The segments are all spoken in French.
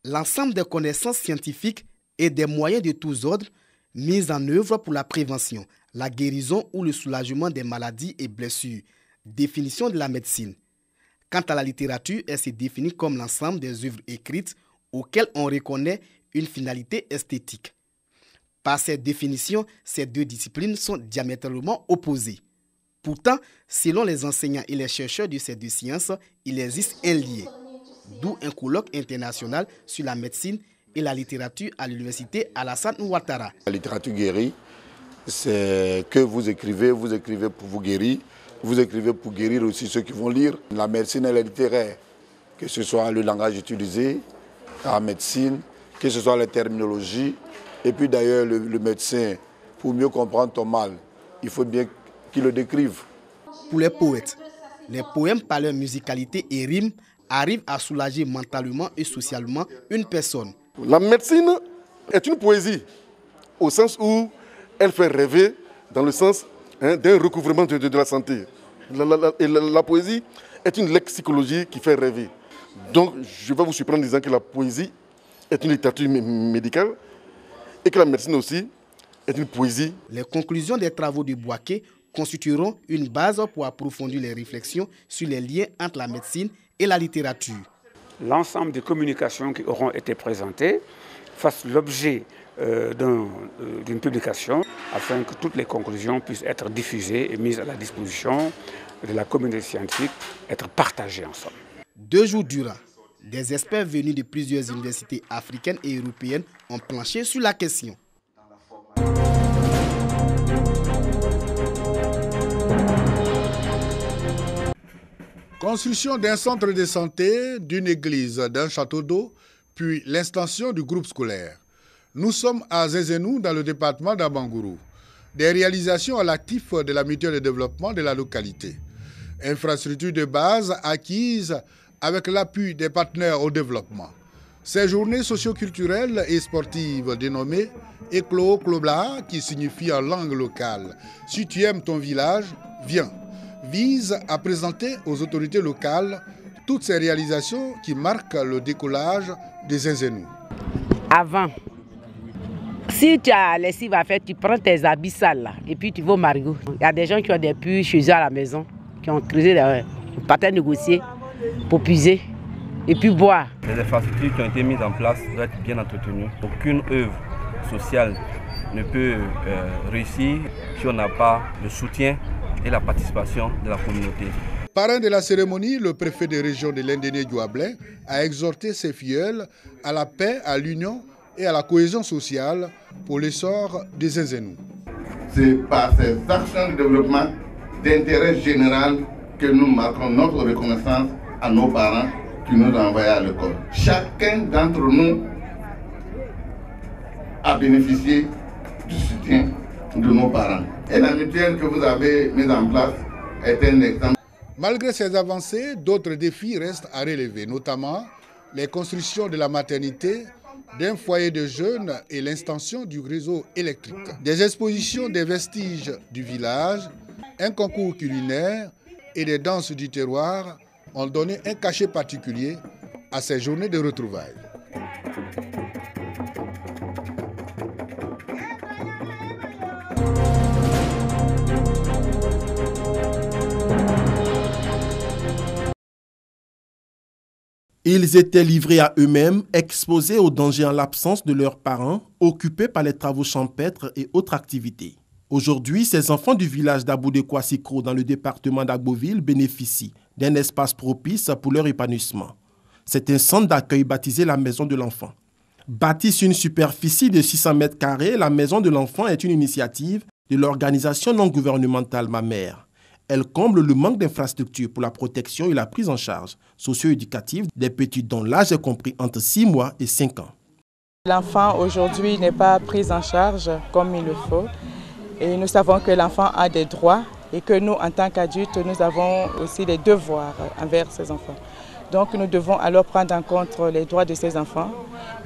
l'ensemble des connaissances scientifiques et des moyens de tous ordres mis en œuvre pour la prévention, la guérison ou le soulagement des maladies et blessures. Définition de la médecine. Quant à la littérature, elle se définit comme l'ensemble des œuvres écrites auxquelles on reconnaît une finalité esthétique. Par cette définition, ces deux disciplines sont diamétralement opposées. Pourtant, selon les enseignants et les chercheurs de ces deux sciences, il existe un lien. D'où un colloque international sur la médecine et la littérature à l'université Alassane Ouattara. La littérature guérit, c'est que vous écrivez pour vous guérir, vous écrivez pour guérir aussi ceux qui vont lire. La médecine elle est littéraire, que ce soit le langage utilisé, la médecine, que ce soit la terminologie. Et puis d'ailleurs, le médecin, pour mieux comprendre ton mal, il faut bien qu'il le décrive. Pour les poètes, les poèmes par leur musicalité et rimes arrivent à soulager mentalement et socialement une personne. La médecine est une poésie, au sens où elle fait rêver, dans le sens d'un recouvrement de la santé. La poésie est une lexicologie qui fait rêver. Donc je vais vous surprendre en disant que la poésie est une littérature médicale et que la médecine aussi est une poésie. Les conclusions des travaux de Bouaké constitueront une base pour approfondir les réflexions sur les liens entre la médecine et la littérature. L'ensemble des communications qui auront été présentées fassent l'objet d'une publication afin que toutes les conclusions puissent être diffusées et mises à la disposition de la communauté scientifique, être partagées ensemble. 2 jours durant, des experts venus de plusieurs universités africaines et européennes ont planché sur la question. Construction d'un centre de santé, d'une église, d'un château d'eau, puis l'extension du groupe scolaire. Nous sommes à Zézénou, dans le département d'Abangourou. Des réalisations à l'actif de la mutuelle de développement de la localité. Infrastructures de base acquises avec l'appui des partenaires au développement. Ces journées socio-culturelles et sportives dénommées Eklo Klobla, qui signifie en langue locale « Si tu aimes ton village, viens », vise à présenter aux autorités locales toutes ces réalisations qui marquent le décollage des Zézénou. Avant, si tu as lessive à faire, tu prends tes habits sales là, et puis tu vas au marigot. Il y a des gens qui ont des puits chez eux à la maison, qui ont creusé des patins négociés pour puiser et puis boire. Les infrastructures qui ont été mises en place doivent être bien entretenues. Aucune œuvre sociale ne peut réussir si on n'a pas le soutien et la participation de la communauté. Parrain de la cérémonie, le préfet de région de l'Indéné-Douablé a exhorté ses filleuls à la paix, à l'union et à la cohésion sociale pour l'essor des Zézénou. C'est par ces actions de développement d'intérêt général que nous marquons notre reconnaissance à nos parents qui nous ont envoyés à l'école. Chacun d'entre nous a bénéficié du soutien de nos parents. Et la mutuelle que vous avez mise en place est un exemple. Malgré ces avancées, d'autres défis restent à relever, notamment les constructions de la maternité, d'un foyer de jeunes et l'extension du réseau électrique. Des expositions des vestiges du village, un concours culinaire et des danses du terroir ont donné un cachet particulier à ces journées de retrouvailles. Ils étaient livrés à eux-mêmes, exposés au danger en l'absence de leurs parents, occupés par les travaux champêtres et autres activités. Aujourd'hui, ces enfants du village d'Aboudé-Kwassikro dans le département d'Agboville bénéficient d'un espace propice pour leur épanouissement. C'est un centre d'accueil baptisé la Maison de l'Enfant. Bâtie sur une superficie de 600 mètres carrés, la Maison de l'Enfant est une initiative de l'organisation non gouvernementale MAMER. Elle comble le manque d'infrastructures pour la protection et la prise en charge socio-éducative des petits dont l'âge est compris entre 6 mois et 5 ans. L'enfant aujourd'hui n'est pas pris en charge comme il le faut. Et nous savons que l'enfant a des droits et que nous, en tant qu'adultes, nous avons aussi des devoirs envers ces enfants. Donc nous devons alors prendre en compte les droits de ces enfants,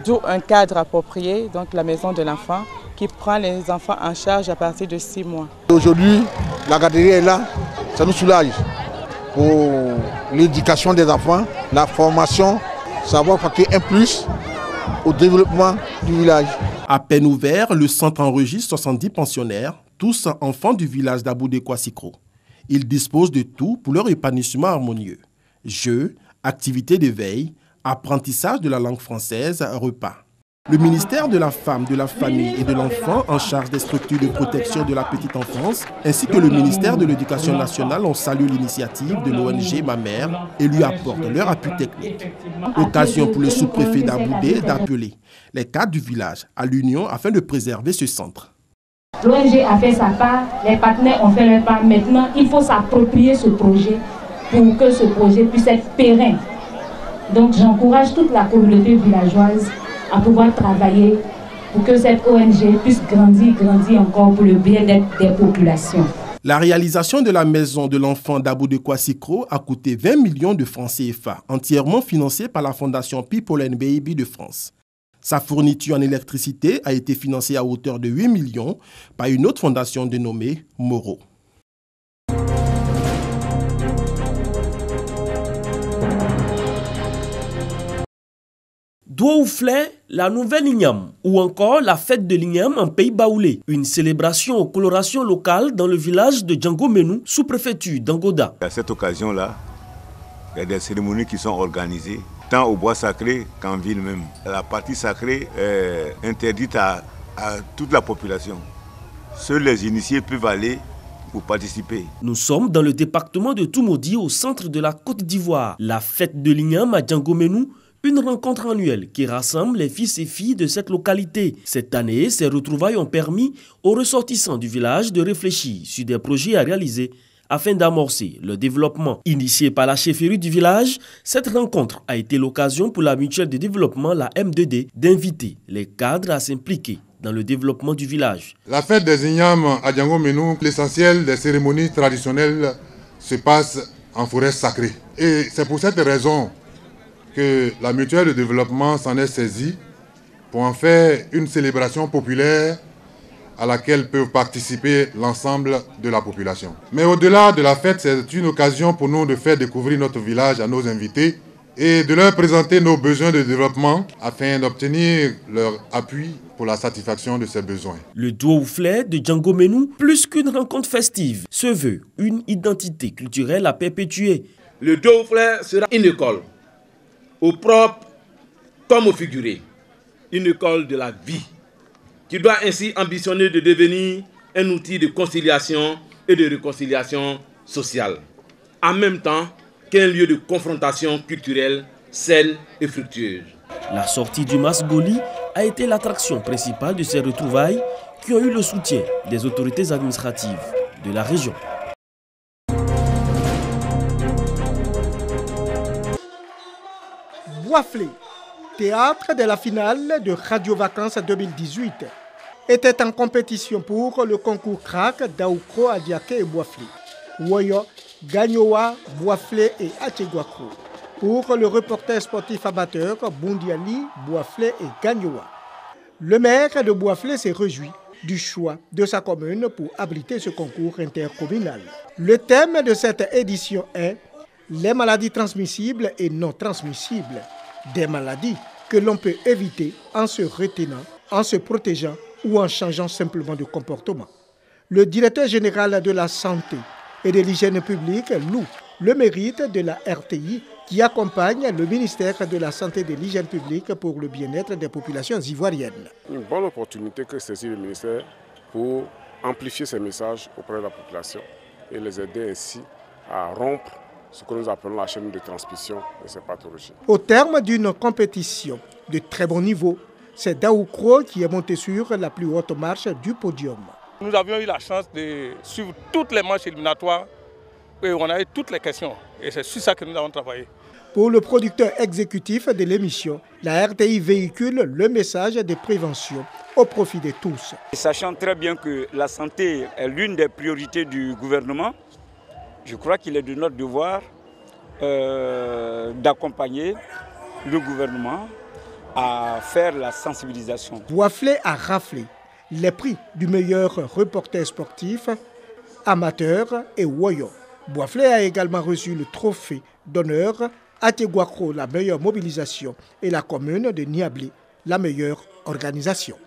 d'où un cadre approprié, donc la maison de l'enfant, qui prend les enfants en charge à partir de 6 mois. Aujourd'hui, la garderie est là, ça nous soulage pour l'éducation des enfants, la formation, savoir facturer un plus au développement du village. À peine ouvert, le centre enregistre 70 pensionnaires, tous enfants du village d'Aboudé-Kwassikro. Ils disposent de tout pour leur épanouissement harmonieux. Jeux, activités d'éveil, apprentissage de la langue française, repas. Le ministère de la Femme, de la Famille et de l'Enfant en charge des structures de protection de la petite enfance ainsi que le ministère de l'Éducation nationale ont salué l'initiative de l'ONG Ma Mère et lui apportent leur appui technique. Occasion pour le sous-préfet d'Aboudé d'appeler les cadres du village à l'union afin de préserver ce centre. L'ONG a fait sa part, les partenaires ont fait leur part. Maintenant, il faut s'approprier ce projet pour que ce projet puisse être pérenne. Donc j'encourage toute la communauté villageoise à pouvoir travailler pour que cette ONG puisse grandir encore pour le bien-être des populations. La réalisation de la maison de l'enfant d'Aboudé-Kwassikro a coûté 20 millions de francs CFA, entièrement financée par la fondation People and Baby de France. Sa fourniture en électricité a été financée à hauteur de 8 millions par une autre fondation dénommée Moro. Douaouflé, la nouvelle Ignam, ou encore la fête de l'Ignam en Pays Baoulé, une célébration aux colorations locales dans le village de Django-Menou, sous-préfecture d'Angoda. À cette occasion-là, il y a des cérémonies qui sont organisées, tant au bois sacré qu'en ville même. La partie sacrée est interdite à toute la population. Seuls les initiés peuvent aller pour participer. Nous sommes dans le département de Toumoudi, au centre de la Côte d'Ivoire. La fête de l'Ignam à Django-Menou, une rencontre annuelle qui rassemble les fils et filles de cette localité. Cette année, ces retrouvailles ont permis aux ressortissants du village de réfléchir sur des projets à réaliser afin d'amorcer le développement. Initiée par la chefferie du village, cette rencontre a été l'occasion pour la mutuelle de développement, la M2D, d'inviter les cadres à s'impliquer dans le développement du village. La fête des Ignam à Django-Menou, l'essentiel des cérémonies traditionnelles se passe en forêt sacrée. Et c'est pour cette raison que la mutuelle de développement s'en est saisie pour en faire une célébration populaire à laquelle peuvent participer l'ensemble de la population. Mais au-delà de la fête, c'est une occasion pour nous de faire découvrir notre village à nos invités et de leur présenter nos besoins de développement afin d'obtenir leur appui pour la satisfaction de ces besoins. Le Douaouflé de Django-Menou, plus qu'une rencontre festive, se veut une identité culturelle à perpétuer. Le Douaouflé sera une école, au propre comme au figuré, une école de la vie, qui doit ainsi ambitionner de devenir un outil de conciliation et de réconciliation sociale, en même temps qu'un lieu de confrontation culturelle saine et fructueuse. La sortie du Mas Goli a été l'attraction principale de ces retrouvailles qui ont eu le soutien des autorités administratives de la région. Boisflé, théâtre de la finale de Radio Vacances 2018, était en compétition pour le concours crack d'Aoukro, Adiaké et Boisflé. Woyo, Gagnoa, Boisflé et Acheguakro. Pour le reporter sportif amateur Bundiali, Boisflé et Gagnoa. Le maire de Boisflé s'est réjoui du choix de sa commune pour abriter ce concours intercommunal. Le thème de cette édition est les maladies transmissibles et non transmissibles. Des maladies que l'on peut éviter en se retenant, en se protégeant ou en changeant simplement de comportement. Le directeur général de la santé et de l'hygiène publique loue le mérite de la RTI qui accompagne le ministère de la Santé et de l'Hygiène publique pour le bien-être des populations ivoiriennes. Une bonne opportunité que saisit le ministère pour amplifier ces messages auprès de la population et les aider ainsi à rompre ce que nous appelons la chaîne de transmission de ces pathologies. Au terme d'une compétition de très bon niveau, c'est Daoukro qui est monté sur la plus haute marche du podium. Nous avions eu la chance de suivre toutes les manches éliminatoires et on a eu toutes les questions. Et c'est sur ça que nous avons travaillé. Pour le producteur exécutif de l'émission, la RTI véhicule le message de prévention au profit de tous. Sachant très bien que la santé est l'une des priorités du gouvernement, je crois qu'il est de notre devoir d'accompagner le gouvernement à faire la sensibilisation. Boisflé a raflé les prix du meilleur reporter sportif, amateur et Woyo. Boisflé a également reçu le trophée d'honneur Ateguakro, la meilleure mobilisation, et la commune de Niablé, la meilleure organisation.